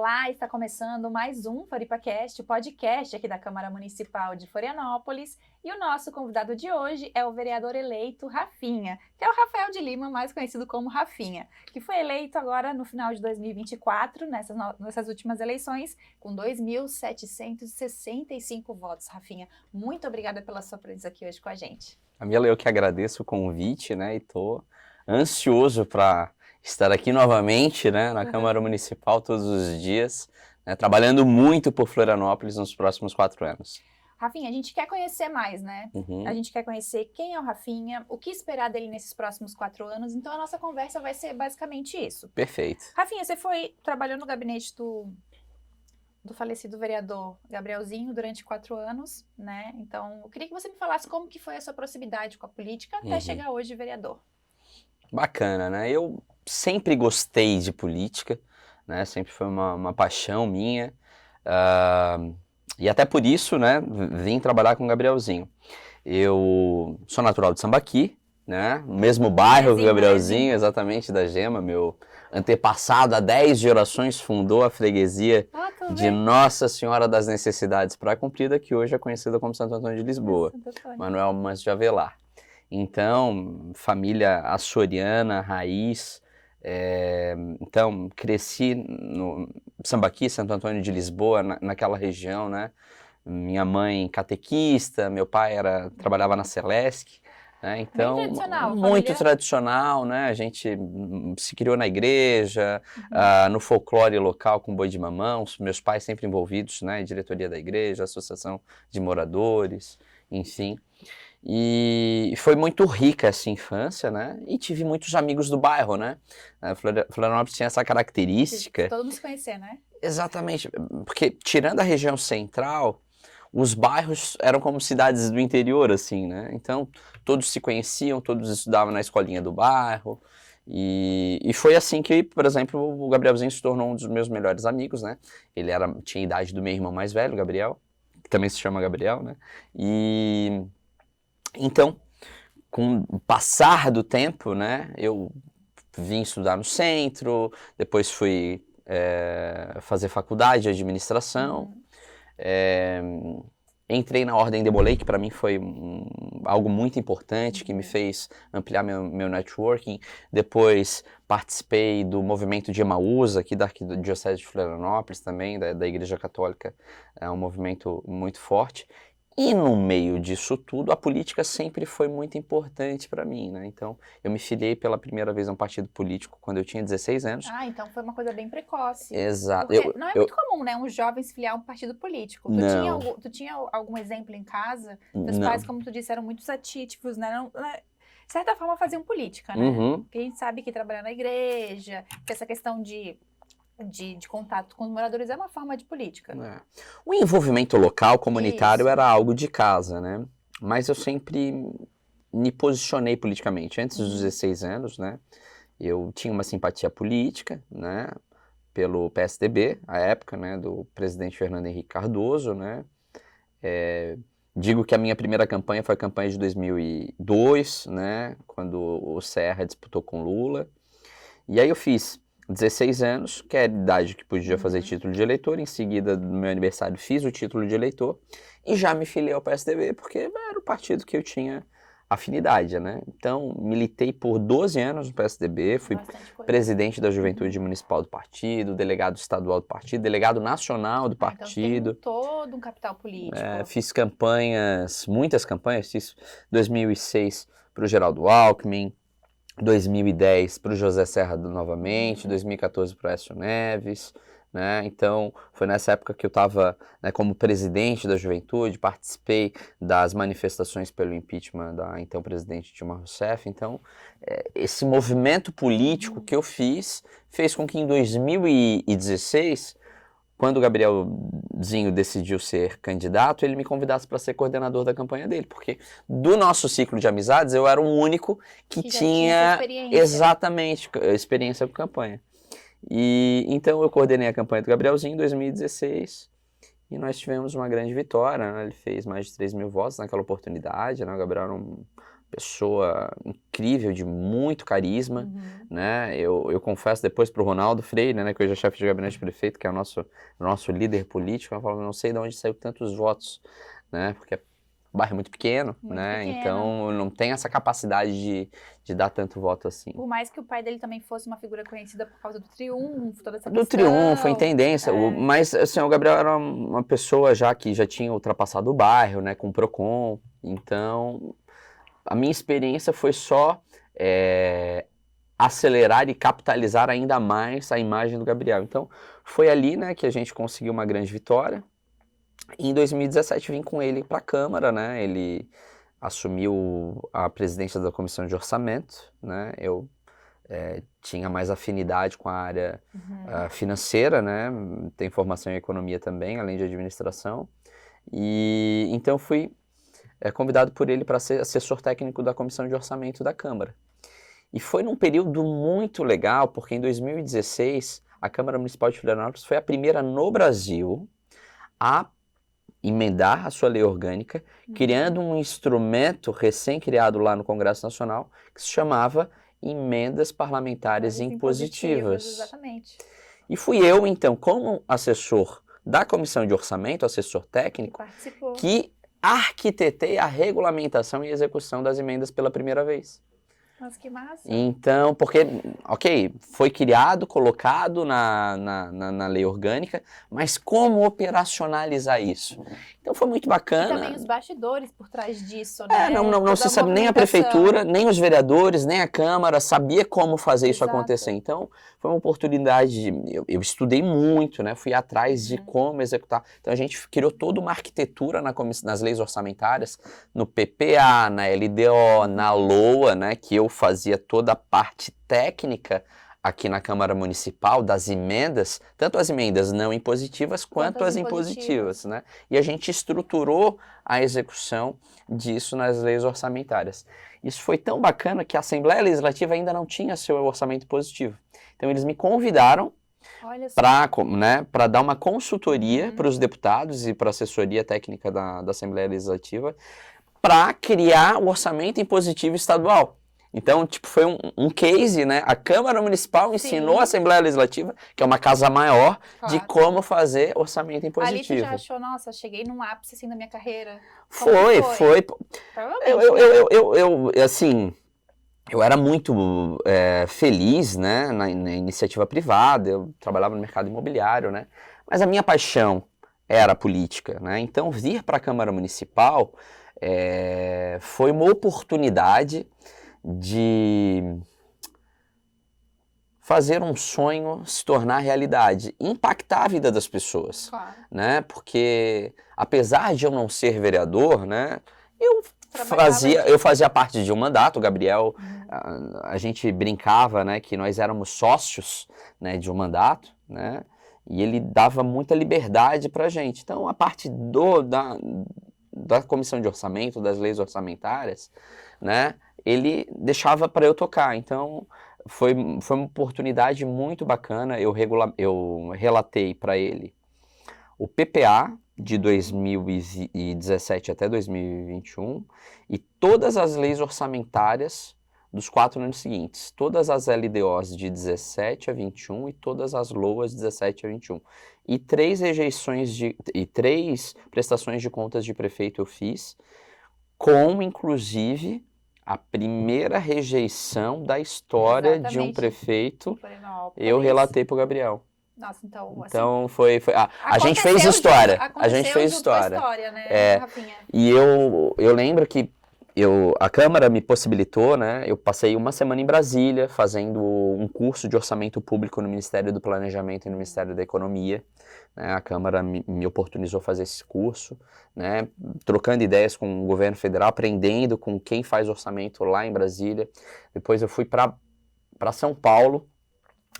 Olá, está começando mais um FloripaCast, o podcast aqui da Câmara Municipal de Florianópolis. E o nosso convidado de hoje é o vereador eleito Rafinha, que é o Rafael de Lima, mais conhecido como Rafinha, que foi eleito agora no final de 2024, nessas últimas eleições, com 2.765 votos. Rafinha, muito obrigada pela sua presença aqui hoje com a gente. Camila, eu que agradeço o convite, né, e tô ansioso para estar aqui novamente, né, na Câmara Municipal todos os dias, né, trabalhando muito por Florianópolis nos próximos 4 anos. Rafinha, a gente quer conhecer mais, né? A gente quer conhecer quem é o Rafinha, o que esperar dele nesses próximos 4 anos, então a nossa conversa vai ser basicamente isso. Perfeito. Rafinha, você trabalhou no gabinete do falecido vereador Gabrielzinho durante 4 anos, né? Então, eu queria que você me falasse como que foi a sua proximidade com a política até chegar hoje vereador. Bacana, né? Eu sempre gostei de política, né? Sempre foi uma paixão minha. E até por isso, né, vim trabalhar com o Gabrielzinho. Eu sou natural de Sambaqui, né? No mesmo bairro que o Gabrielzinho, exatamente, da Gema, meu antepassado há 10 gerações fundou a freguesia de Nossa Senhora das Necessidades Praia Cumprida, que hoje é conhecida como Santo Antônio de Lisboa, Manuel Manso de Avelar. Então, família açoriana, raiz, então cresci no Sambaqui, Santo Antônio de Lisboa, naquela região, né? Minha mãe catequista, meu pai trabalhava na Celesc, né? Então, bem tradicional, muito tradicional, né? A gente se criou na igreja, no folclore local com boi de mamão, meus pais sempre envolvidos, né? Diretoria da igreja, associação de moradores, enfim. E foi muito rica essa infância, né? E tive muitos amigos do bairro, né? Florianópolis tinha essa característica. Todo mundo se conhecer, né? Exatamente, porque tirando a região central, os bairros eram como cidades do interior, assim, né? Então, todos se conheciam, todos estudavam na escolinha do bairro. E foi assim que, por exemplo, o Gabrielzinho se tornou um dos meus melhores amigos, né? Ele tinha a idade do meu irmão mais velho, Gabriel, que também se chama Gabriel, né? E então, com o passar do tempo, né, eu vim estudar no centro, depois fui fazer faculdade de administração, entrei na Ordem de Bolei, que para mim foi algo muito importante, que me fez ampliar meu networking. Depois participei do movimento de Emaús, aqui da Arquidiocese de Florianópolis também, da Igreja Católica, é um movimento muito forte. E no meio disso tudo, a política sempre foi muito importante para mim, né? Então, eu me filiei pela primeira vez a um partido político quando eu tinha 16 anos. Ah, então foi uma coisa bem precoce. Exato. Porque não é muito comum, né, um jovem se filiar a um partido político. Tu tinha algum exemplo em casa? Teus pais, como tu disse, eram muito atípicos, né? De certa forma, faziam política, né? Porque a gente sabe que trabalhar na igreja, que essa questão de contato com os moradores é uma forma de política. O envolvimento local, comunitário, era algo de casa, né? Mas eu sempre me posicionei politicamente. Antes dos 16 anos, né? Eu tinha uma simpatia política, né? Pelo PSDB, à época, né? Do presidente Fernando Henrique Cardoso, né? Digo que a minha primeira campanha foi a campanha de 2002, né? Quando o Serra disputou com Lula. E aí eu fiz 16 anos, que é a idade que podia fazer título de eleitor. Em seguida, no meu aniversário, fiz o título de eleitor e já me filiei ao PSDB, porque era o partido que eu tinha afinidade, né? Então, militei por 12 anos no PSDB, fui presidente da Juventude Municipal do partido, delegado estadual do partido, delegado nacional do partido. Então, tem todo um capital político. Fiz campanhas, muitas campanhas, fiz 2006 para o Geraldo Alckmin, 2010 para o José Serra novamente, 2014 para o Aécio Neves, né? Então, foi nessa época que eu estava, né, como presidente da Juventude, participei das manifestações pelo impeachment da então presidente Dilma Rousseff. Então, esse movimento político que eu fiz fez com que em 2016, quando o Gabrielzinho decidiu ser candidato, ele me convidasse para ser coordenador da campanha dele, porque do nosso ciclo de amizades eu era o único que tinha exatamente experiência com campanha. E então eu coordenei a campanha do Gabrielzinho em 2016 e nós tivemos uma grande vitória, né? Ele fez mais de 3.000 votos naquela oportunidade, né? O Gabriel era um pessoa incrível, de muito carisma, né? Eu confesso depois para o Ronaldo Freire, né, que hoje é chefe de gabinete de prefeito, que é o nosso líder político, eu falo, não sei de onde saiu tantos votos, né? Porque o bairro é muito pequeno, né? Então não tem essa capacidade de dar tanto voto assim. Por mais que o pai dele também fosse uma figura conhecida por causa do Triunfo, toda essa Do Triunfo, em tendência. Mas assim, o Gabriel era uma pessoa já que já tinha ultrapassado o bairro, né? Com o Procon. Então, a minha experiência foi só acelerar e capitalizar ainda mais a imagem do Gabriel. Então, foi ali, né, que a gente conseguiu uma grande vitória. E em 2017 vim com ele para a Câmara, né? Ele assumiu a presidência da Comissão de Orçamento, né? Eu tinha mais afinidade com a área financeira, né? Tem formação em economia também, além de administração. E então fui convidado por ele para ser assessor técnico da Comissão de Orçamento da Câmara. E foi num período muito legal, porque em 2016 a Câmara Municipal de Florianópolis foi a primeira no Brasil a emendar a sua lei orgânica, criando um instrumento recém-criado lá no Congresso Nacional, que se chamava Emendas Parlamentares Impositivas. Exatamente. E fui eu, então, como assessor da Comissão de Orçamento, assessor técnico, que arquitetei a regulamentação e execução das emendas pela primeira vez. Nossa, que massa. Então, porque, ok, foi criado, colocado na lei orgânica, mas como operacionalizar isso? Então foi muito bacana. E também os bastidores por trás disso, né? Não se sabe, nem a prefeitura, nem os vereadores, nem a Câmara sabia como fazer isso acontecer. Então, foi uma oportunidade, eu estudei muito, né? Fui atrás de como executar. Então, a gente criou toda uma arquitetura nas leis orçamentárias, no PPA, na LDO, na LOA, né? Que eu fazia toda a parte técnica aqui na Câmara Municipal das emendas, tanto as emendas não impositivas quanto as impositivas, né? E a gente estruturou a execução disso nas leis orçamentárias. Isso foi tão bacana que a Assembleia Legislativa ainda não tinha seu orçamento positivo. Então eles me convidaram para dar uma consultoria para os deputados e para a assessoria técnica da Assembleia Legislativa para criar o orçamento impositivo estadual. Então, tipo, foi um case, né? A Câmara Municipal ensinou a Assembleia Legislativa, que é uma casa maior, de como fazer orçamento impositivo. Ali você já achou, nossa, cheguei num ápice assim da minha carreira? Foi. Assim, eu era muito feliz, né, na iniciativa privada, eu trabalhava no mercado imobiliário, né? Mas a minha paixão era a política, né? Então, vir para a Câmara Municipal foi uma oportunidade de fazer um sonho se tornar realidade, impactar a vida das pessoas, né? Porque apesar de eu não ser vereador, né, eu fazia parte de um mandato, o Gabriel, a gente brincava, né, que nós éramos sócios, né, de um mandato, né, e ele dava muita liberdade pra gente. Então a parte da comissão de orçamento, das leis orçamentárias, né, ele deixava para eu tocar. Então foi uma oportunidade muito bacana. Eu relatei para ele o PPA de 2017 até 2021 e todas as leis orçamentárias dos 4 anos seguintes, todas as LDOs de 17 a 21 e todas as LOAs de 17 a 21. E 3 prestações de contas de prefeito eu fiz, com inclusive a primeira rejeição da história de um prefeito, eu relatei para o Gabriel. Nossa, então foi a gente fez história. A gente fez história. Né, Rafinha? E eu lembro que a Câmara me possibilitou, né? Eu passei uma semana em Brasília fazendo um curso de orçamento público no Ministério do Planejamento e no Ministério da Economia. Né? A Câmara me oportunizou fazer esse curso, né? Trocando ideias com o governo federal, aprendendo com quem faz orçamento lá em Brasília. Depois eu fui para São Paulo,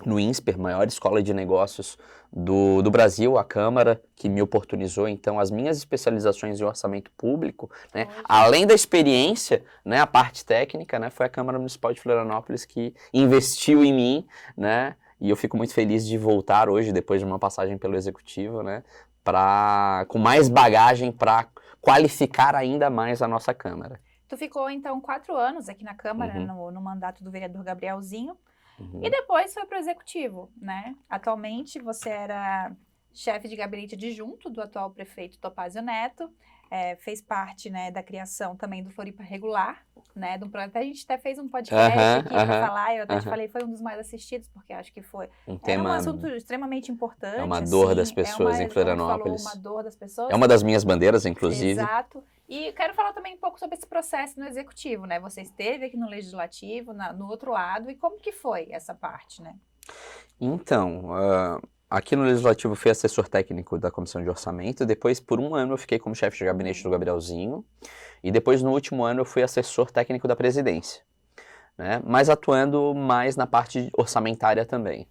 no INSPER, maior escola de negócios do Brasil, a Câmara, que me oportunizou, então, as minhas especializações em orçamento público, né, além da experiência, né, a parte técnica, né, foi a Câmara Municipal de Florianópolis que investiu em mim, né, e eu fico muito feliz de voltar hoje, depois de uma passagem pelo Executivo, né, com mais bagagem para qualificar ainda mais a nossa Câmara. Tu ficou, então, 4 anos aqui na Câmara, no mandato do vereador Gabrielzinho, e depois foi para o Executivo, né? Atualmente, você era chefe de gabinete adjunto do atual prefeito Topázio Neto, fez parte, né, da criação também do Floripa Regular, né, de um projeto. A gente até fez um podcast aqui para falar, eu até te falei, foi um dos mais assistidos, porque acho que foi era um assunto extremamente importante. É uma dor assim, das pessoas em Florianópolis. Falou, uma dor das pessoas. É uma das minhas bandeiras, inclusive. Exato. E quero falar também um pouco sobre esse processo no Executivo, né? Você esteve aqui no Legislativo, no outro lado, e como que foi essa parte, né? Então, aqui no Legislativo eu fui assessor técnico da Comissão de Orçamento, depois por um ano eu fiquei como chefe de gabinete do Gabrielzinho, e depois no último ano eu fui assessor técnico da Presidência, né? Mas atuando mais na parte orçamentária também.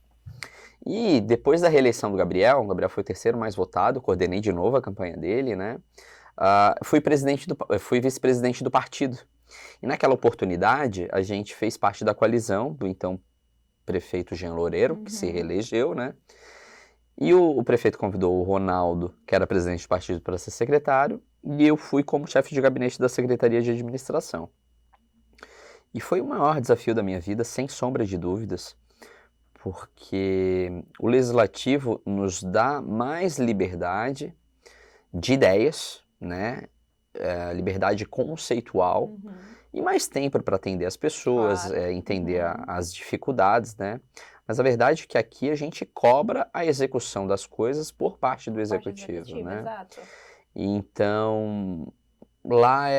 E depois da reeleição do Gabriel, o Gabriel foi o terceiro mais votado, coordenei de novo a campanha dele, né? Fui vice-presidente do partido. E naquela oportunidade, a gente fez parte da coalizão do então prefeito Jean Loureiro, que se reelegeu, né? E o prefeito convidou o Ronaldo, que era presidente do partido, para ser secretário, e eu fui como chefe de gabinete da Secretaria de Administração. E foi o maior desafio da minha vida, sem sombra de dúvidas, porque o Legislativo nos dá mais liberdade de ideias, né? Liberdade conceitual e mais tempo para atender as pessoas, claro. Entender as dificuldades, né? Mas a verdade é que aqui a gente cobra a execução das coisas por parte do Executivo, né? Exato. Então, lá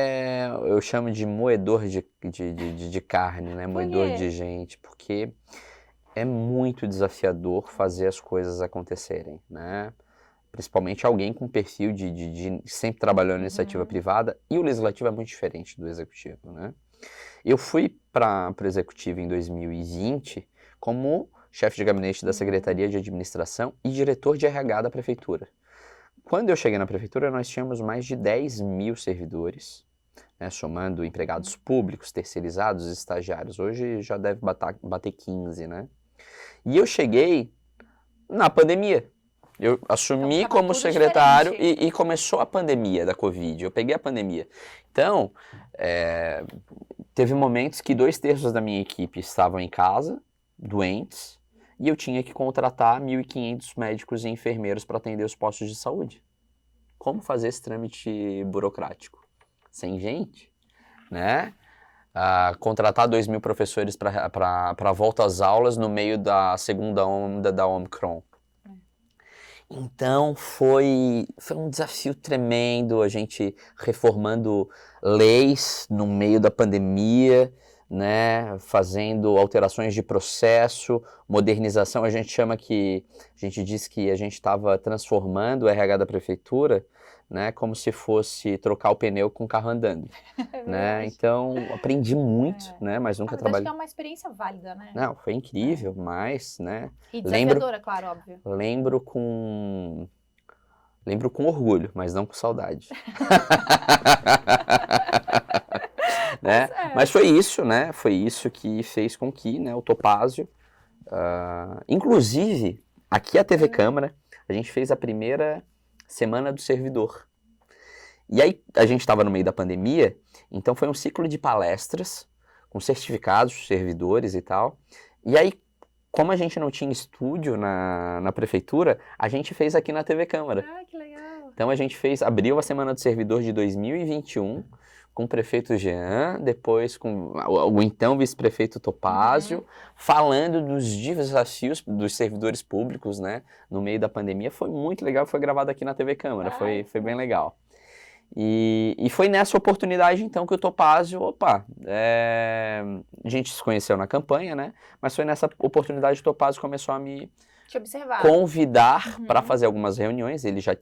eu chamo de moedor de carne, né? Moedor de gente, porque é muito desafiador fazer as coisas acontecerem, né? Principalmente alguém com perfil de sempre trabalhando em iniciativa privada, e o Legislativo é muito diferente do Executivo, né? Eu fui para o Executivo em 2020 como chefe de gabinete da Secretaria de Administração e diretor de RH da Prefeitura. Quando eu cheguei na Prefeitura, nós tínhamos mais de 10 mil servidores, né, somando empregados públicos, terceirizados, estagiários. Hoje já deve bater 15, né? E eu cheguei na pandemia. Eu assumi então, como secretário e começou a pandemia da Covid. Eu peguei a pandemia. Então, teve momentos que 2/3 da minha equipe estavam em casa, doentes, e eu tinha que contratar 1.500 médicos e enfermeiros para atender os postos de saúde. Como fazer esse trâmite burocrático? Sem gente, né? Contratar 2.000 professores para a volta às aulas no meio da segunda onda da Omicron. Então foi um desafio tremendo, a gente reformando leis no meio da pandemia, né, fazendo alterações de processo, modernização. A gente diz que a gente estava transformando o RH da prefeitura, né, como se fosse trocar o pneu com o carro andando, né? Então aprendi muito, né, mas nunca trabalhei. Acho que é uma experiência válida, né? Não, foi incrível, mas, né? E desafiadora, claro, óbvio. Lembro com orgulho, mas não com saudade. Né? Mas foi isso, né? Foi isso que fez com que, né, o Topázio, inclusive, aqui a TV Câmara, a gente fez a primeira Semana do Servidor. E aí, a gente estava no meio da pandemia, então foi um ciclo de palestras com certificados de servidores e tal. E aí, como a gente não tinha estúdio na prefeitura, a gente fez aqui na TV Câmara. Ah, que legal! Então a gente abriu a Semana do Servidor de 2021 com o prefeito Jean, depois com o então vice-prefeito Topázio, falando dos desafios dos servidores públicos, né, no meio da pandemia. Foi muito legal, foi gravado aqui na TV Câmara, foi bem legal. E foi nessa oportunidade, então, que o Topázio, a gente se conheceu na campanha, né, mas foi nessa oportunidade que o Topázio começou a me convidar para fazer algumas reuniões. Ele já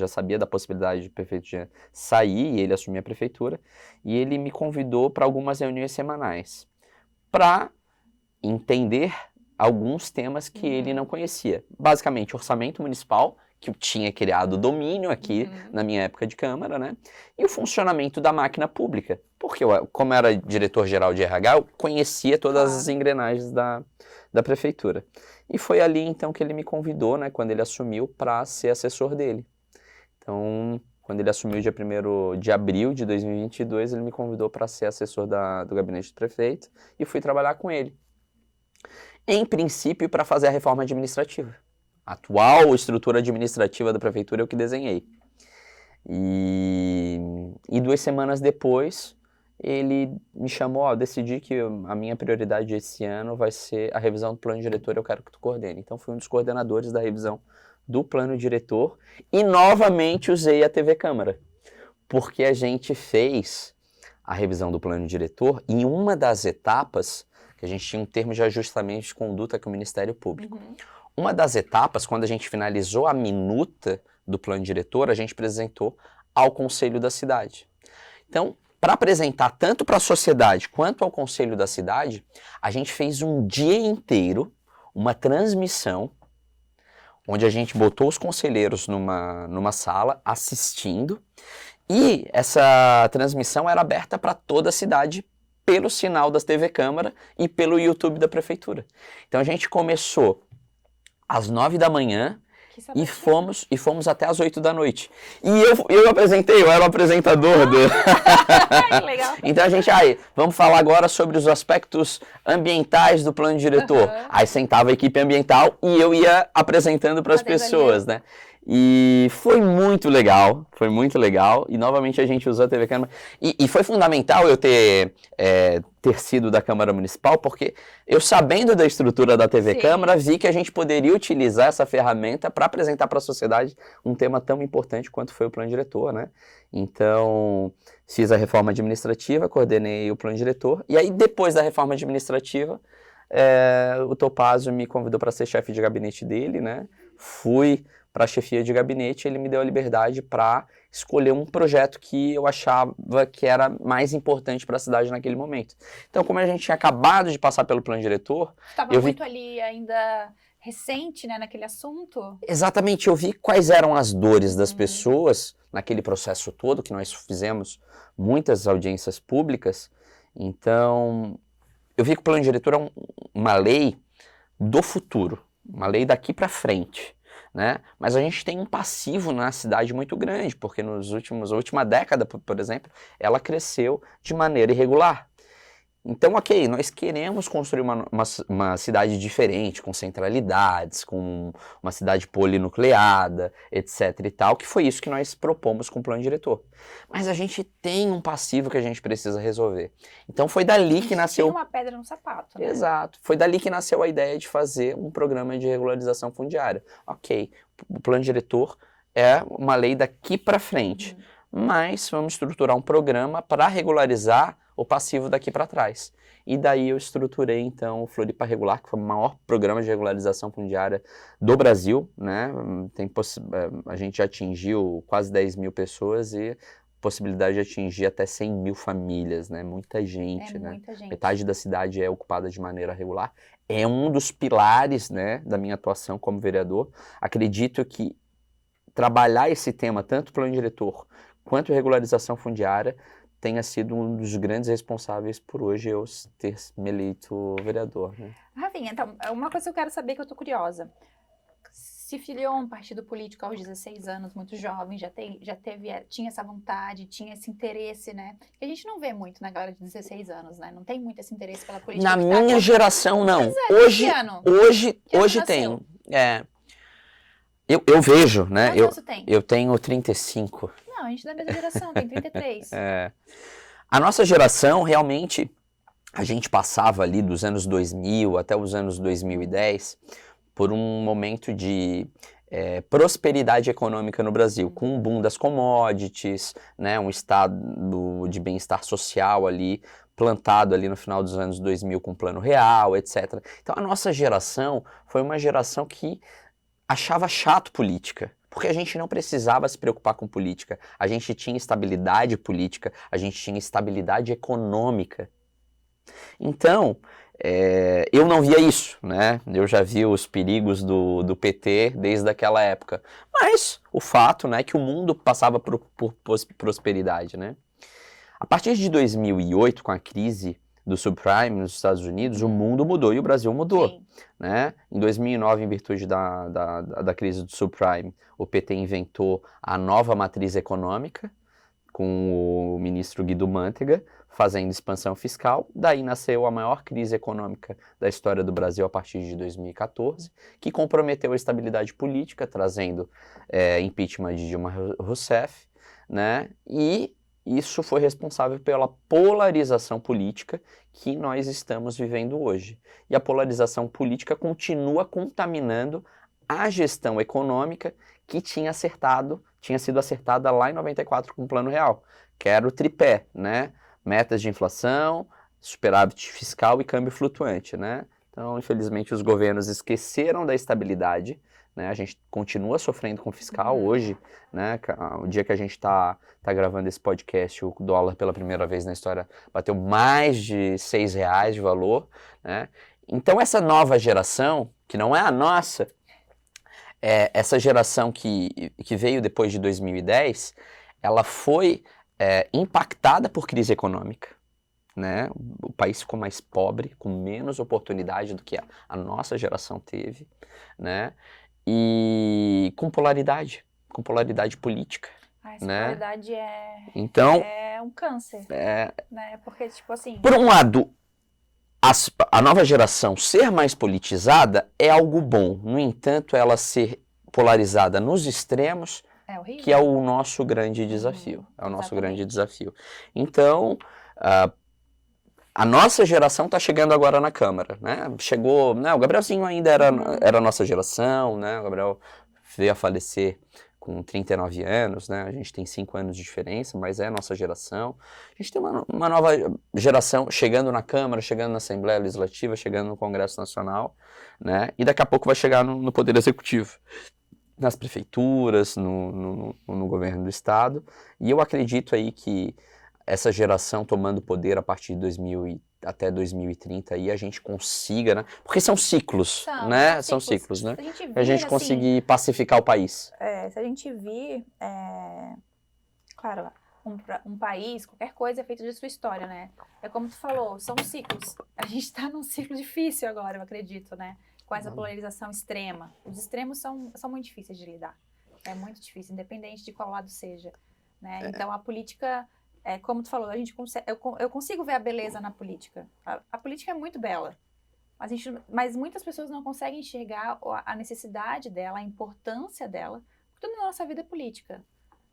sabia da possibilidade de o prefeito sair e ele assumir a prefeitura, e ele me convidou para algumas reuniões semanais para entender alguns temas que ele não conhecia. Basicamente, orçamento municipal, que eu tinha criado domínio aqui na minha época de Câmara, né? E o funcionamento da máquina pública, porque eu, como era diretor-geral de RH, eu conhecia todas as engrenagens da prefeitura. E foi ali, então, que ele me convidou, né, quando ele assumiu, para ser assessor dele. Então, Quando ele assumiu dia 1º de abril de 2022, ele me convidou para ser assessor do gabinete do prefeito e fui trabalhar com ele. Em princípio, para fazer a reforma administrativa. A atual estrutura administrativa da prefeitura eu que desenhei. E 2 semanas depois, ele me chamou, eu decidi que a minha prioridade esse ano vai ser a revisão do plano diretor, eu quero que tu coordene. Então, fui um dos coordenadores da revisão do plano diretor e novamente usei a TV Câmara, porque a gente fez a revisão do plano diretor e em uma das etapas, que a gente tinha um termo de ajustamento de conduta com o Ministério Público. Uma das etapas, quando a gente finalizou a minuta do plano diretor, a gente apresentou ao Conselho da Cidade. Então, para apresentar tanto para a sociedade quanto ao Conselho da Cidade, a gente fez um dia inteiro, uma transmissão, onde a gente botou os conselheiros numa sala assistindo, e essa transmissão era aberta para toda a cidade pelo sinal das TV Câmara e pelo YouTube da Prefeitura. Então a gente começou às 9 da manhã e fomos até às 8 da noite. E eu apresentei, eu era o apresentador do... Legal. Então a gente, vamos falar agora sobre os aspectos ambientais do plano diretor. Aí sentava a equipe ambiental e eu ia apresentando para as pessoas, né? E foi muito legal, e novamente a gente usou a TV Câmara. E foi fundamental eu ter sido da Câmara Municipal, porque eu, sabendo da estrutura da TV Câmara, vi que a gente poderia utilizar essa ferramenta para apresentar para a sociedade um tema tão importante quanto foi o plano diretor, né? Então, fiz a reforma administrativa, coordenei o plano diretor, e aí depois da reforma administrativa, o Topázio me convidou para ser chefe de gabinete dele, né? Fui para a chefia de gabinete, ele me deu a liberdade para escolher um projeto que eu achava que era mais importante para a cidade naquele momento. Então, como a gente tinha acabado de passar pelo plano diretor... Estava muito ali ainda recente, né, naquele assunto. Exatamente, eu vi quais eram as dores das pessoas naquele processo todo, que nós fizemos muitas audiências públicas. Então, eu vi que o plano diretor é uma lei do futuro, uma lei daqui para frente. Né? Mas a gente tem um passivo na cidade muito grande, porque a última década, por exemplo, ela cresceu de maneira irregular. Então, ok, nós queremos construir uma cidade diferente, com centralidades, com uma cidade polinucleada, etc e tal, que foi isso que nós propomos com o plano diretor. Mas a gente tem um passivo que a gente precisa resolver. Então foi dali que nasceu... Tem uma pedra no sapato, né? Exato. Foi dali que nasceu a ideia de fazer um programa de regularização fundiária. Ok, o plano diretor é uma lei daqui para frente, mas vamos estruturar um programa para regularizar o passivo daqui para trás. E daí eu estruturei, então, o Floripa Regular, que foi o maior programa de regularização fundiária do Brasil, né? A gente já atingiu quase 10 mil pessoas e possibilidade de atingir até 100 mil famílias, né? Muita gente, né? Muita gente. Metade da cidade é ocupada de maneira regular. É um dos pilares, né, da minha atuação como vereador. Acredito que trabalhar esse tema, tanto plano diretor quanto regularização fundiária, tenha sido um dos grandes responsáveis por hoje eu ter me eleito vereador. Né? Rafinha, então, uma coisa que eu quero saber, que eu tô curiosa. Se filiou a um partido político aos 16 anos, muito jovem, tinha essa vontade, tinha esse interesse, né? Que a gente não vê muito na galera de 16 anos, né? Não tem muito esse interesse pela política. Na minha geração, não. Hoje tem. Eu vejo, né? Quantos você tem? Eu tenho 35. Não, a gente é da mesma geração, tem 33. A nossa geração, realmente, a gente passava ali dos anos 2000 até os anos 2010 por um momento de prosperidade econômica no Brasil, com um boom das commodities, né, um estado de bem-estar social ali, plantado ali no final dos anos 2000 com Plano Real, etc. Então a nossa geração foi uma geração que achava chato política, porque a gente não precisava se preocupar com política, a gente tinha estabilidade política, a gente tinha estabilidade econômica. Então, eu não via isso, né? Eu já vi os perigos do PT desde aquela época, mas o fato, né, que o mundo passava por prosperidade, né? A partir de 2008, com a crise do subprime nos Estados Unidos, o mundo mudou e o Brasil mudou. Né? Em 2009, em virtude da crise do subprime, o PT inventou a nova matriz econômica, com o ministro Guido Mantega, fazendo expansão fiscal. Daí nasceu a maior crise econômica da história do Brasil a partir de 2014, que comprometeu a estabilidade política, trazendo impeachment de Dilma Rousseff, né? E isso foi responsável pela polarização política que nós estamos vivendo hoje. E a polarização política continua contaminando a gestão econômica que tinha sido acertada lá em 94 com o Plano Real, que era o tripé, né? Metas de inflação, superávit fiscal e câmbio flutuante, né? Então, infelizmente, os governos esqueceram da estabilidade, né? A gente continua sofrendo com fiscal hoje, né? O dia que a gente está gravando esse podcast, o dólar pela primeira vez na história bateu mais de R$6 de valor, né? Então, essa nova geração, que não é a nossa, essa geração que veio depois de 2010, ela foi impactada por crise econômica, né? O país ficou mais pobre, com menos oportunidade do que a nossa geração teve, né? E com polaridade política. Essa né? polaridade então, é um câncer, né? Porque, tipo assim... Por um lado, a nova geração ser mais politizada é algo bom. No entanto, ela ser polarizada nos extremos, que é o nosso grande desafio. É o nosso grande desafio. Então, a nossa geração está chegando agora na Câmara, né? Chegou, né? O Gabrielzinho ainda era a nossa geração, né? O Gabriel veio a falecer com 39 anos, né? A gente tem 5 anos de diferença, mas é a nossa geração. A gente tem uma nova geração chegando na Câmara, chegando na Assembleia Legislativa, chegando no Congresso Nacional, né? E daqui a pouco vai chegar no Poder Executivo, nas prefeituras, no governo do Estado. E eu acredito aí que essa geração tomando poder a partir de 2000 até 2030 aí a gente consiga, né? Porque são ciclos, né? São ciclos, né? A gente conseguir pacificar o país. Se a gente vir, claro, um país, qualquer coisa é feito de sua história, né? É como tu falou, são ciclos. A gente está num ciclo difícil agora, eu acredito, né? Com essa polarização extrema. Os extremos são muito difíceis de lidar. É muito difícil, independente de qual lado seja, né? Então a política... como tu falou, eu consigo ver a beleza na política. A política é muito bela, mas muitas pessoas não conseguem enxergar a necessidade dela, a importância dela, porque tudo na nossa vida é política.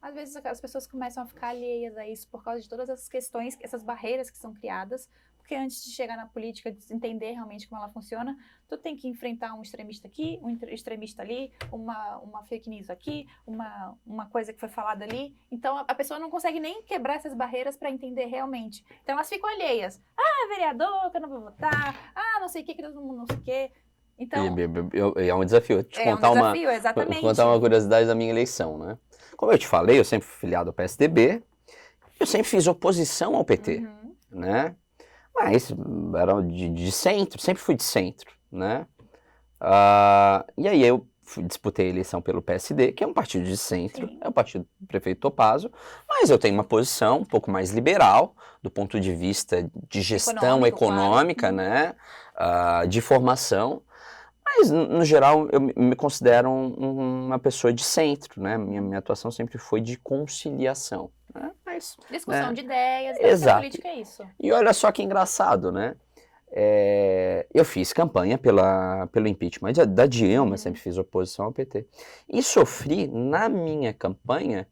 Às vezes as pessoas começam a ficar alheias a isso por causa de todas essas questões, essas barreiras que são criadas, porque antes de chegar na política, de entender realmente como ela funciona, tu tem que enfrentar um extremista aqui, um extremista ali, uma fake news aqui, uma coisa que foi falada ali. Então a pessoa não consegue nem quebrar essas barreiras para entender realmente. Então elas ficam alheias. Vereador, que eu não vou votar. Não sei o que todo mundo não sei o que. Então, é um desafio. Exatamente. Vou contar uma curiosidade da minha eleição, né? Como eu te falei, eu sempre fui filiado ao PSDB, eu sempre fiz oposição ao PT, né? Mas era de centro, sempre fui de centro, né? E aí eu disputei a eleição pelo PSD, que é um partido de centro, é o partido do prefeito Topazio, mas eu tenho uma posição um pouco mais liberal, do ponto de vista de gestão econômica, claro. Né? De formação. Mas, no geral, eu me considero uma pessoa de centro, né? Minha atuação sempre foi de conciliação. Né? Mas, discussão de ideias, exato. A política é isso. E olha só que engraçado, né? Eu fiz campanha pelo impeachment da Dilma, sempre fiz oposição ao PT. E sofri, na minha campanha,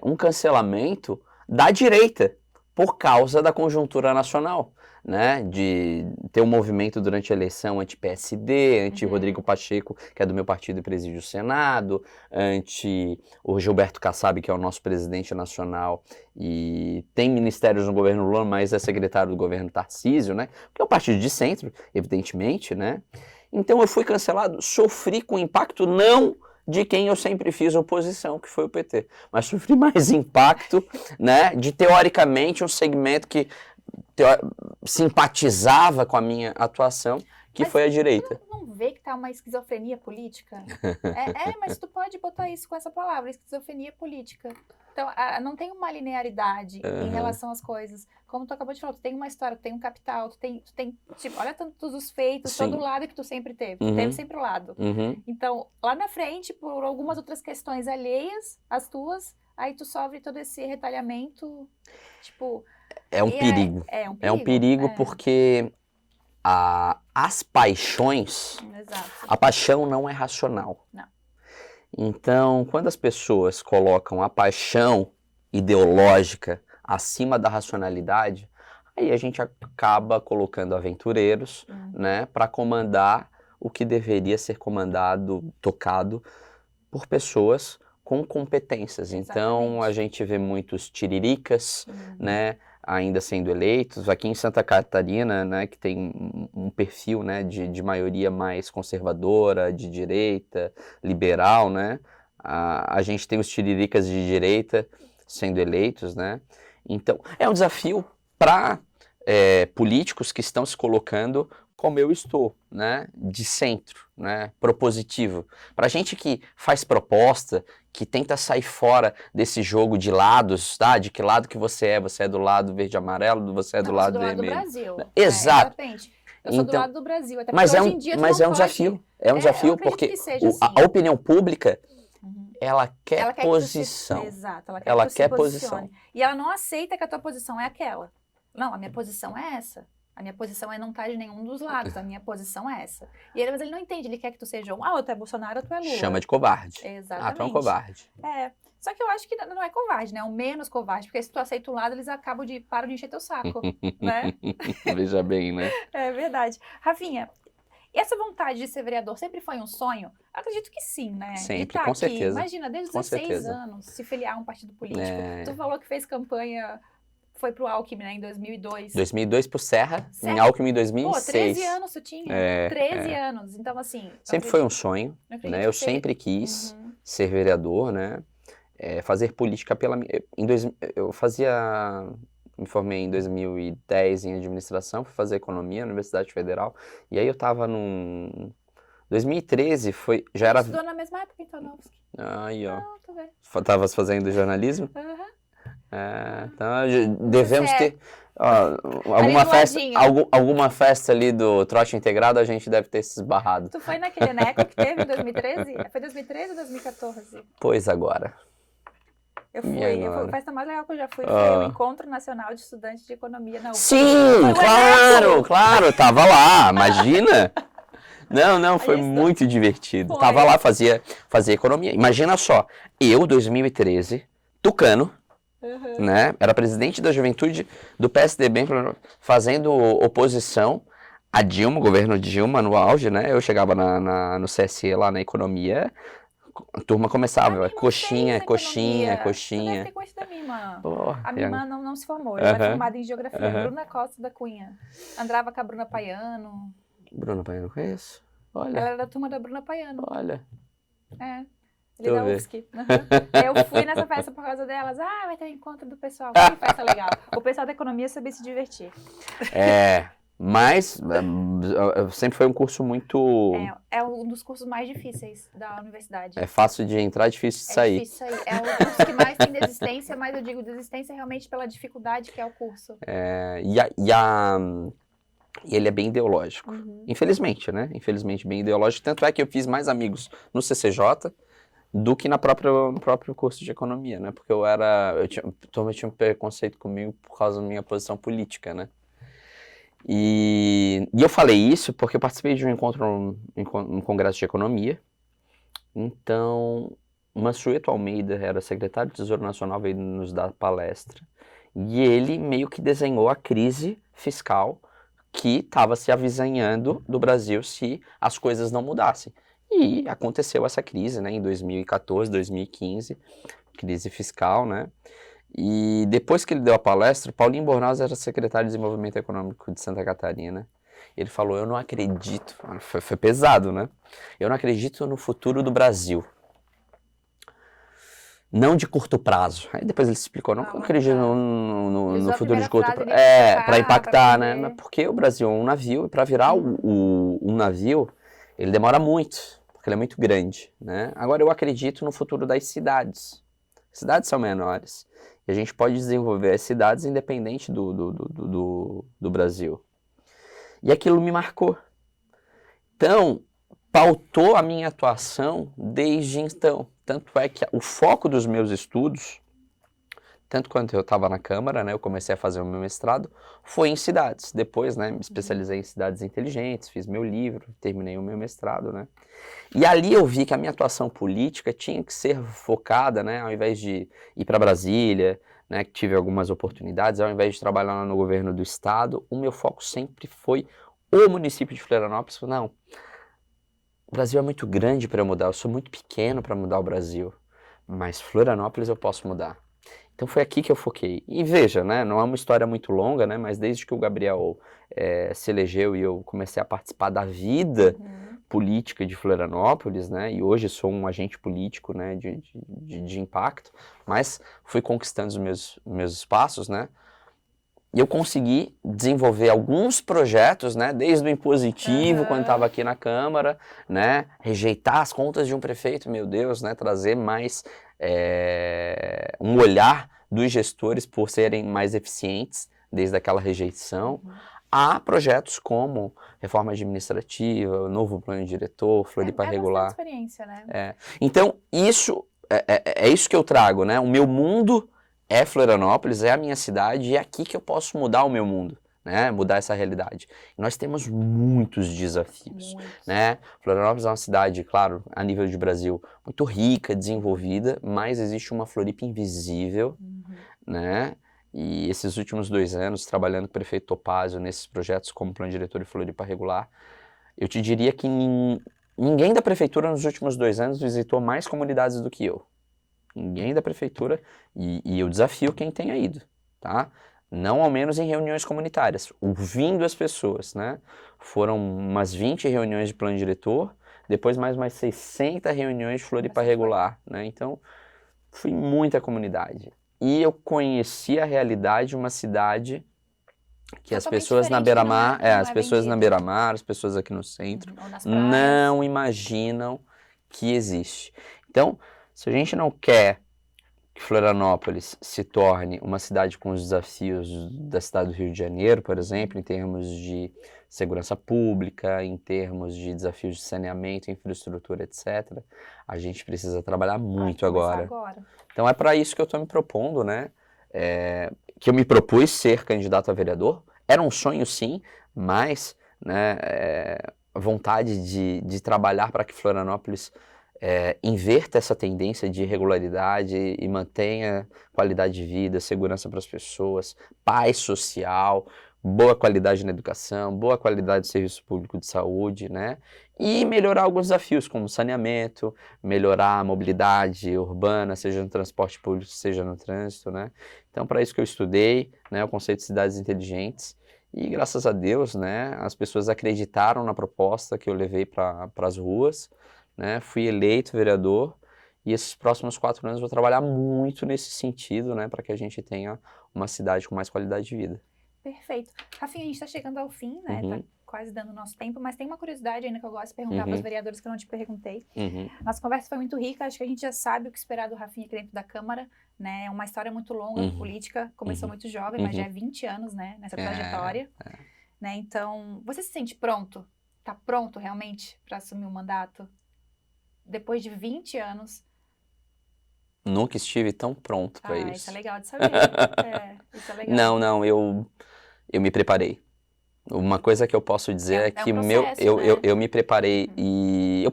um cancelamento da direita, por causa da conjuntura nacional. Né, de ter um movimento durante a eleição anti-PSD, anti-Rodrigo Pacheco, que é do meu partido e preside o Senado, anti o Gilberto Kassab, que é o nosso presidente nacional e tem ministérios no governo Lula, mas é secretário do governo Tarcísio, né, que é um partido de centro, evidentemente, né. Então eu fui cancelado, sofri com impacto não de quem eu sempre fiz oposição, que foi o PT, mas sofri mais impacto, né, de teoricamente um segmento que simpatizava com a minha atuação, que foi a direita. Tu não vê que tá uma esquizofrenia política? Mas tu pode botar isso com essa palavra, esquizofrenia política. Então, não tem uma linearidade em relação às coisas. Como tu acabou de falar, tu tem uma história, tu tem um capital, tu tem tipo, olha todos os feitos, todo lado que tu sempre teve. Tu teve sempre o lado. Então, lá na frente, por algumas outras questões alheias, as tuas, aí tu sofre todo esse retalhamento, tipo... É um perigo. É um perigo porque as paixões... Exato. A paixão não é racional. Não. Então, quando as pessoas colocam a paixão ideológica acima da racionalidade, aí a gente acaba colocando aventureiros, né, para comandar o que deveria ser comandado, tocado por pessoas com competências. Exatamente. Então, a gente vê muitos tiriricas, né, ainda sendo eleitos. Aqui em Santa Catarina, né, que tem um perfil, né, de maioria mais conservadora, de direita, liberal, né, a gente tem os tiriricas de direita sendo eleitos, né. Então, é um desafio para políticos que estão se colocando como eu estou, né, de centro, né, propositivo. Para gente que faz proposta, que tenta sair fora desse jogo de lados, tá? De que lado que você é do lado verde e amarelo, você é do lado vermelho. Do Brasil. Exato. Exatamente. Eu sou do lado do Brasil, até mas hoje em dia mas é um desafio, desafio porque a opinião pública, ela quer posição. Exato, ela quer posição. E ela não aceita que a tua posição é aquela. Não, a minha posição é essa. A minha posição é não estar de nenhum dos lados. A minha posição é essa. E mas ele não entende. Ele quer que tu seja ou tu é Bolsonaro ou tu é Lula. Chama de covarde. Exatamente. Tu é um covarde. Só que eu acho que não é covarde, né? É o menos covarde. Porque se tu aceita o lado, eles param de encher teu saco, né? Veja bem, né? É verdade. Rafinha, e essa vontade de ser vereador sempre foi um sonho? Eu acredito que sim, né? Sempre, com certeza. Imagina, desde os 16 anos, se filiar a um partido político. Tu falou que fez campanha... Foi pro Alckmin, né, em 2002. 2002 pro Serra, em Alckmin em 2006. Pô, 13 anos tu tinha. 13 anos. Então, assim... Sempre foi um sonho, né? Eu sempre quis ser vereador, né? Fazer política pela... Eu me formei em 2010 em administração, fui fazer economia na Universidade Federal. E aí eu tava num... 2013 já era... Estudou na mesma época, então, não? Aí, ó. Não, tô vendo. Tava fazendo jornalismo? Então devemos ter alguma festa ali do trote integrado, a gente deve ter se esbarrado. Tu foi naquele Eneco que teve em 2013? Foi 2013 ou 2014? Pois agora. Eu fui, a festa mais legal que eu já fui foi o Encontro Nacional de Estudantes de Economia na UFSC. Sim, claro, tava lá, imagina. Não, foi muito divertido. Tava lá, fazia economia. Imagina só, eu, 2013, tucano, né? Era presidente da juventude do PSDB, fazendo oposição a Dilma, o governo Dilma no auge, né? Eu chegava no CSE lá na economia, a turma começava, coxinha. Você deve ter conhecido a Mima. A Mima não se formou, ela é formada em geografia. Bruna Costa da Cunha. Andava com a Bruna Paiano. Bruna Paiano, conheço. Olha. Ela era da turma da Bruna Paiano. Olha. Ele da UFSC. Eu fui nessa festa por causa delas. Vai ter um encontro do pessoal. Que festa legal. O pessoal da economia sabia se divertir. Mas sempre foi um curso muito... É um dos cursos mais difíceis da universidade. É fácil de entrar, difícil de sair. É difícil sair. É o curso que mais tem desistência, mas eu digo desistência realmente pela dificuldade que é o curso. E ele é bem ideológico. Infelizmente, né? Infelizmente bem ideológico. Tanto é que eu fiz mais amigos no CCJ do que no próprio curso de economia, né? Porque eu tinha um preconceito comigo por causa da minha posição política, né? E eu falei isso porque eu participei de um encontro, um congresso de economia. Então, Mansueto Almeida era secretário do Tesouro Nacional, veio nos dar palestra. E ele meio que desenhou a crise fiscal que estava se avizinhando do Brasil se as coisas não mudassem. E aconteceu essa crise, né, em 2014, 2015, crise fiscal, né? E depois que ele deu a palestra, Paulinho Bornaz era secretário de Desenvolvimento Econômico de Santa Catarina. Ele falou, eu não acredito, foi pesado, né? Eu não acredito no futuro do Brasil. não de curto prazo. Aí depois ele explicou, não acredito no futuro de curto prazo. Para impactar, né? Mas porque o Brasil é um navio, e para virar um navio, ele demora muito, porque ele é muito grande, né? Agora eu acredito no futuro das cidades. Cidades são menores. E a gente pode desenvolver as cidades independente do Brasil. E aquilo me marcou. Então, pautou a minha atuação desde então. Tanto é que o foco dos meus estudos, tanto quanto eu estava na Câmara, né, eu comecei a fazer o meu mestrado, foi em cidades. Depois, né, me especializei em cidades inteligentes, fiz meu livro, terminei o meu mestrado, né. E ali eu vi que a minha atuação política tinha que ser focada, né, ao invés de ir para Brasília, né, que tive algumas oportunidades, ao invés de trabalhar no governo do estado, o meu foco sempre foi o município de Florianópolis. Não, o Brasil é muito grande para eu mudar, eu sou muito pequeno para mudar o Brasil, mas Florianópolis eu posso mudar. Então foi aqui que eu foquei. E veja, né, não é uma história muito longa, né, mas desde que o Gabriel se elegeu e eu comecei a participar da vida política de Florianópolis, né, e hoje sou um agente político, né, de impacto, mas fui conquistando os meus espaços, né, e eu consegui desenvolver alguns projetos, né, desde o impositivo, quando estava aqui na Câmara, né, rejeitar as contas de um prefeito, meu Deus, né, trazer mais um olhar dos gestores por serem mais eficientes, desde aquela rejeição, a projetos como reforma administrativa, novo plano diretor, Floripa regular. Experiência, né? Então, isso é isso que eu trago, né, o meu mundo é Florianópolis, é a minha cidade, e é aqui que eu posso mudar o meu mundo, né? Mudar essa realidade. E nós temos muitos desafios, né? Florianópolis é uma cidade, claro, a nível de Brasil, muito rica, desenvolvida, mas existe uma Floripa invisível, né? E esses últimos 2 anos, trabalhando com o prefeito Topázio nesses projetos como plano diretor e Floripa regular, eu te diria que ninguém da prefeitura nos últimos 2 anos visitou mais comunidades do que eu. Ninguém da prefeitura, e eu desafio quem tenha ido, tá? Não ao menos em reuniões comunitárias, ouvindo as pessoas, né? Foram umas 20 reuniões de plano diretor, depois mais 60 reuniões de Floripa regular, né? Então, fui muita comunidade. E eu conheci a realidade de uma cidade que as pessoas na beira-mar, as pessoas na beira-mar, as pessoas aqui no centro, não imaginam que existe. Então, se a gente não quer que Florianópolis se torne uma cidade com os desafios da cidade do Rio de Janeiro, por exemplo, em termos de segurança pública, em termos de desafios de saneamento, infraestrutura, etc., a gente precisa trabalhar muito agora. Então é para isso que eu estou me propondo, né? Que eu me propus ser candidato a vereador. Era um sonho, sim, mas, né, vontade de trabalhar para que Florianópolis inverta essa tendência de irregularidade e mantenha qualidade de vida, segurança para as pessoas, paz social, boa qualidade na educação, boa qualidade do serviço público de saúde, né? E melhorar alguns desafios, como saneamento, melhorar a mobilidade urbana, seja no transporte público, seja no trânsito, né? Então, para isso que eu estudei, né, o conceito de cidades inteligentes, e graças a Deus, né, as pessoas acreditaram na proposta que eu levei para as ruas, né, fui eleito vereador, e esses próximos 4 anos vou trabalhar muito nesse sentido, né, para que a gente tenha uma cidade com mais qualidade de vida. Perfeito. Rafinha, a gente está chegando ao fim, né, tá quase dando o nosso tempo, mas tem uma curiosidade ainda que eu gosto de perguntar para os vereadores que eu não te perguntei. Nossa conversa foi muito rica, acho que a gente já sabe o que esperar do Rafinha aqui dentro da Câmara, né, é uma história muito longa, política, começou muito jovem, mas já é 20 anos, né, nessa trajetória, né, então, você se sente pronto? Tá pronto realmente para assumir o mandato? Depois de 20 anos. Nunca estive tão pronto para isso. Isso é legal de saber. Isso é legal. Não, eu me preparei. Uma coisa que eu posso dizer é que um processo, eu me preparei e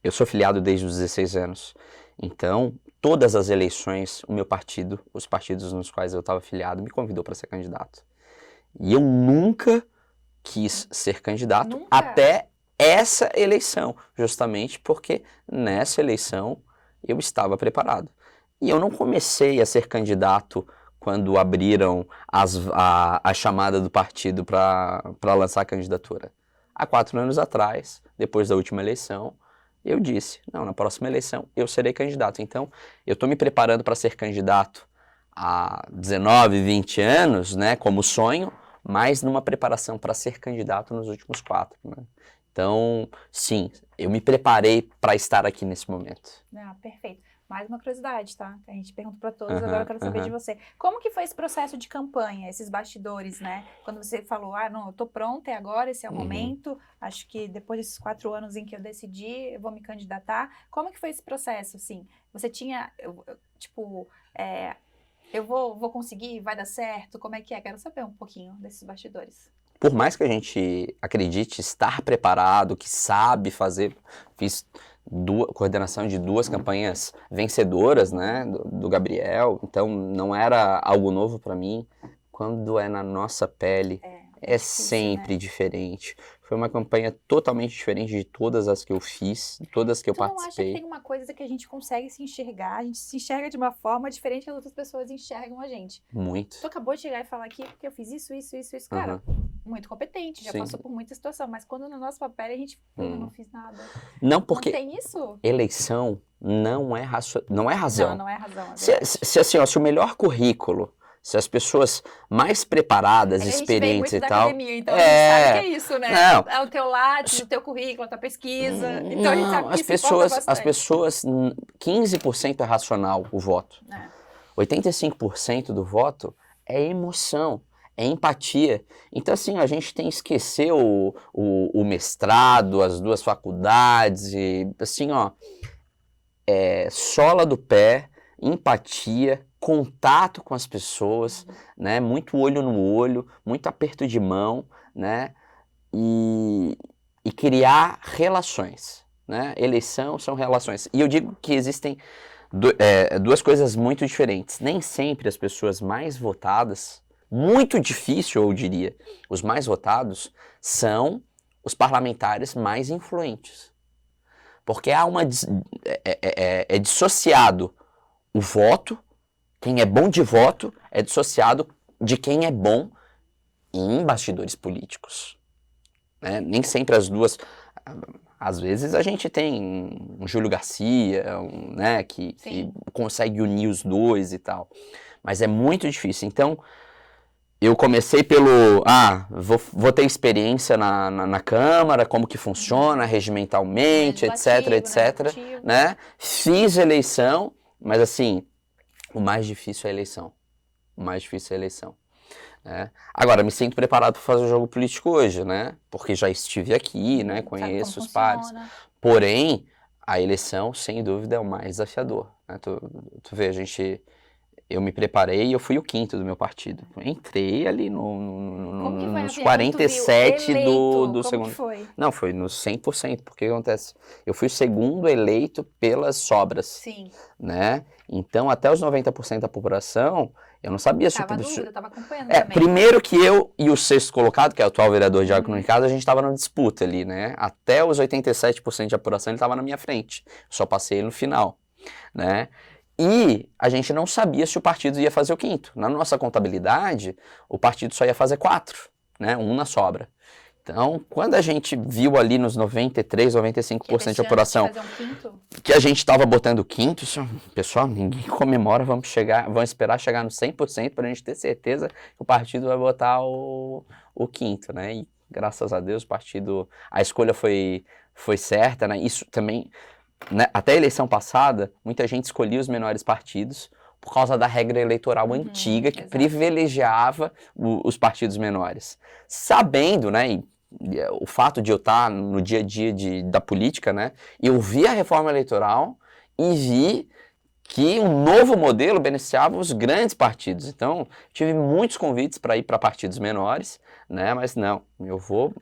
eu sou filiado desde os 16 anos, então todas as eleições, o meu partido, os partidos nos quais eu estava filiado, me convidou para ser candidato. E eu nunca quis ser candidato até essa eleição, justamente porque nessa eleição eu estava preparado. E eu não comecei a ser candidato quando abriram a chamada do partido para lançar a candidatura. Há 4 anos atrás, depois da última eleição, eu disse, não, na próxima eleição eu serei candidato. Então, eu estou me preparando para ser candidato há 19, 20 anos, né, como sonho, mas numa preparação para ser candidato nos últimos 4, né? Então, sim, eu me preparei para estar aqui nesse momento. Perfeito. Mais uma curiosidade, tá? A gente pergunta para todos, agora eu quero saber de você. Como que foi esse processo de campanha, esses bastidores, né? Quando você falou, não, eu tô pronta, é agora, esse é o momento. Acho que depois desses 4 anos em que eu decidi, eu vou me candidatar. Como que foi esse processo, assim? Você tinha, eu vou conseguir, vai dar certo? Como é que é? Quero saber um pouquinho desses bastidores. Por mais que a gente acredite estar preparado, que sabe fazer, fiz coordenação de 2 campanhas vencedoras, né, do Gabriel, então não era algo novo para mim. Quando é na nossa pele, é difícil, sempre, né? Diferente. Foi uma campanha totalmente diferente de todas as que eu fiz, todas que eu participei. Tu não acha que tem uma coisa que a gente consegue se enxergar, a gente se enxerga de uma forma diferente que as outras pessoas enxergam a gente? Muito. Tu acabou de chegar e falar aqui porque eu fiz isso, cara, muito competente, já passou por muita situação, mas quando no nosso papel a gente, eu não fiz nada. Não, porque não tem isso? Eleição não é razão. Não é razão. Se o melhor currículo, se as pessoas mais preparadas, experientes e tal... Academia, então a gente sabe que é isso, né? Não. É o teu lápis, o teu currículo, a tua pesquisa. Então a gente sabe que as pessoas, 15% é racional o voto. 85% do voto é emoção, é empatia. Então, assim, a gente tem que esquecer o mestrado, as 2 faculdades, e assim, sola do pé, empatia, contato com as pessoas, né? Muito olho no olho, muito aperto de mão, né? E criar relações, né? Eleição são relações. E eu digo que existem 2 coisas muito diferentes. Nem sempre as pessoas mais votadas, muito difícil eu diria, os mais votados são os parlamentares mais influentes. Porque há é dissociado o voto. Quem é bom de voto é dissociado de quem é bom em bastidores políticos. Né? Nem sempre as 2... Às vezes a gente tem um Júlio Garcia, né, que consegue unir os 2 e tal. Mas é muito difícil. Então, eu comecei pelo... vou ter experiência na Câmara, como que funciona regimentalmente, etc. Né? Fiz eleição, mas assim... O mais difícil é a eleição. Né? Agora, me sinto preparado para fazer o jogo político hoje, né? Porque já estive aqui, né? Conheço os pares. Porém, a eleição, sem dúvida, é o mais desafiador. Né? Tu vê, eu me preparei e eu fui o 5º do meu partido. Entrei ali nos 47 do segundo. Foi? Não, foi nos 100%, porque o que acontece? Eu fui o 2º eleito pelas sobras. Sim. Né? Então, até os 90% da população, eu não sabia se... Eu estava acompanhando também. Primeiro que eu e o 6º colocado, que é o atual vereador de Água Comunicada, a gente estava numa disputa ali, né? Até os 87% de apuração ele estava na minha frente. Só passei ele no final, né? E a gente não sabia se o partido ia fazer o 5º. Na nossa contabilidade, o partido só ia fazer 4, né? 1 na sobra. Então, quando a gente viu ali nos 93, 95% de apuração que a gente estava botando o 5º, pessoal, ninguém comemora, vamos esperar chegar no 100% para a gente ter certeza que o partido vai botar o 5º, né? E graças a Deus a escolha foi certa, né? Isso também, né? Até a eleição passada, muita gente escolhia os menores partidos por causa da regra eleitoral antiga que privilegiava os partidos menores. Sabendo, né? O fato de eu estar no dia a dia da política, né? Eu vi a reforma eleitoral e vi que um novo modelo beneficiava os grandes partidos. Então, tive muitos convites para ir para partidos menores, né? Mas não, eu vou...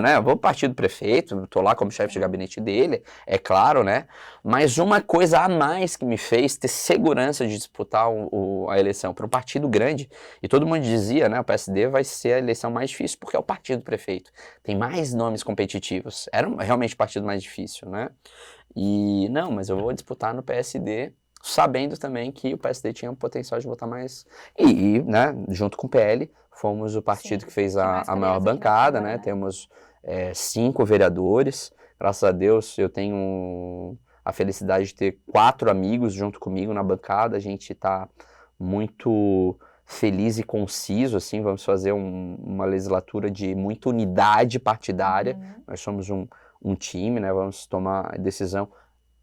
né? Eu vou para o partido prefeito, estou lá como chefe de gabinete dele, é claro, né? Mas uma coisa a mais que me fez ter segurança de disputar a eleição para um partido grande, e todo mundo dizia, né? O PSD vai ser a eleição mais difícil porque é o partido prefeito. Tem mais nomes competitivos. Era realmente o partido mais difícil, né? E não, mas eu vou disputar no PSD, sabendo também que o PSD tinha o potencial de votar mais. E né, junto com o PL, fomos o partido que fez a maior bancada, né? Temos 5 vereadores, Graças a Deus, eu tenho a felicidade de ter 4 amigos junto comigo na bancada. A gente está muito feliz e conciso, assim, vamos fazer uma legislatura de muita unidade partidária. Nós somos um time, né? Vamos tomar a decisão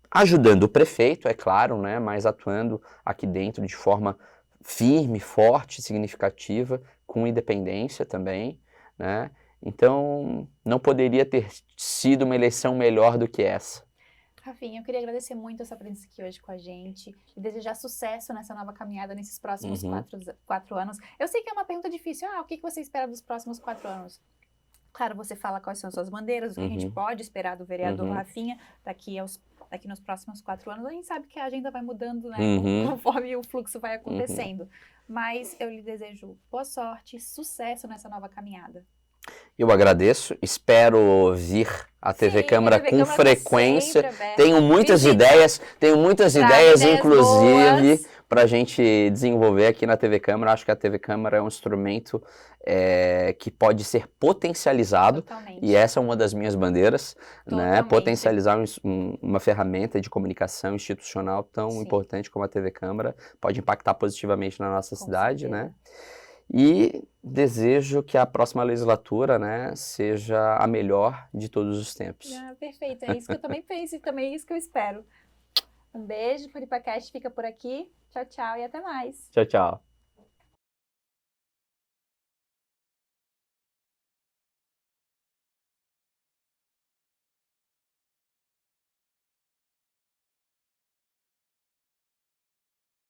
ajudando o prefeito, é claro, né? Mas atuando aqui dentro de forma firme, forte, significativa, com independência também, né? Então, não poderia ter sido uma eleição melhor do que essa. Rafinha, eu queria agradecer muito a sua presença aqui hoje com a gente e desejar sucesso nessa nova caminhada nesses próximos 4 anos. Eu sei que é uma pergunta difícil. O que você espera dos próximos 4 anos? Claro, você fala quais são as suas bandeiras, o que a gente pode esperar do vereador Rafinha daqui nos próximos 4 anos. A gente sabe que a agenda vai mudando, né, conforme o fluxo vai acontecendo. Mas eu lhe desejo boa sorte, sucesso nessa nova caminhada. Eu agradeço, espero vir à TV Câmara com frequência. Tenho muitas ideias, inclusive, para a gente desenvolver aqui na TV Câmara. Acho que a TV Câmara é um instrumento que pode ser potencializado. Totalmente. E essa é uma das minhas bandeiras, né? Potencializar uma ferramenta de comunicação institucional tão importante como a TV Câmara pode impactar positivamente na nossa cidade, né? E desejo que a próxima legislatura, né, seja a melhor de todos os tempos. Perfeito, é isso que eu também penso e também é isso que eu espero. Um beijo, o Floripacast fica por aqui. Tchau, tchau e até mais. Tchau, tchau.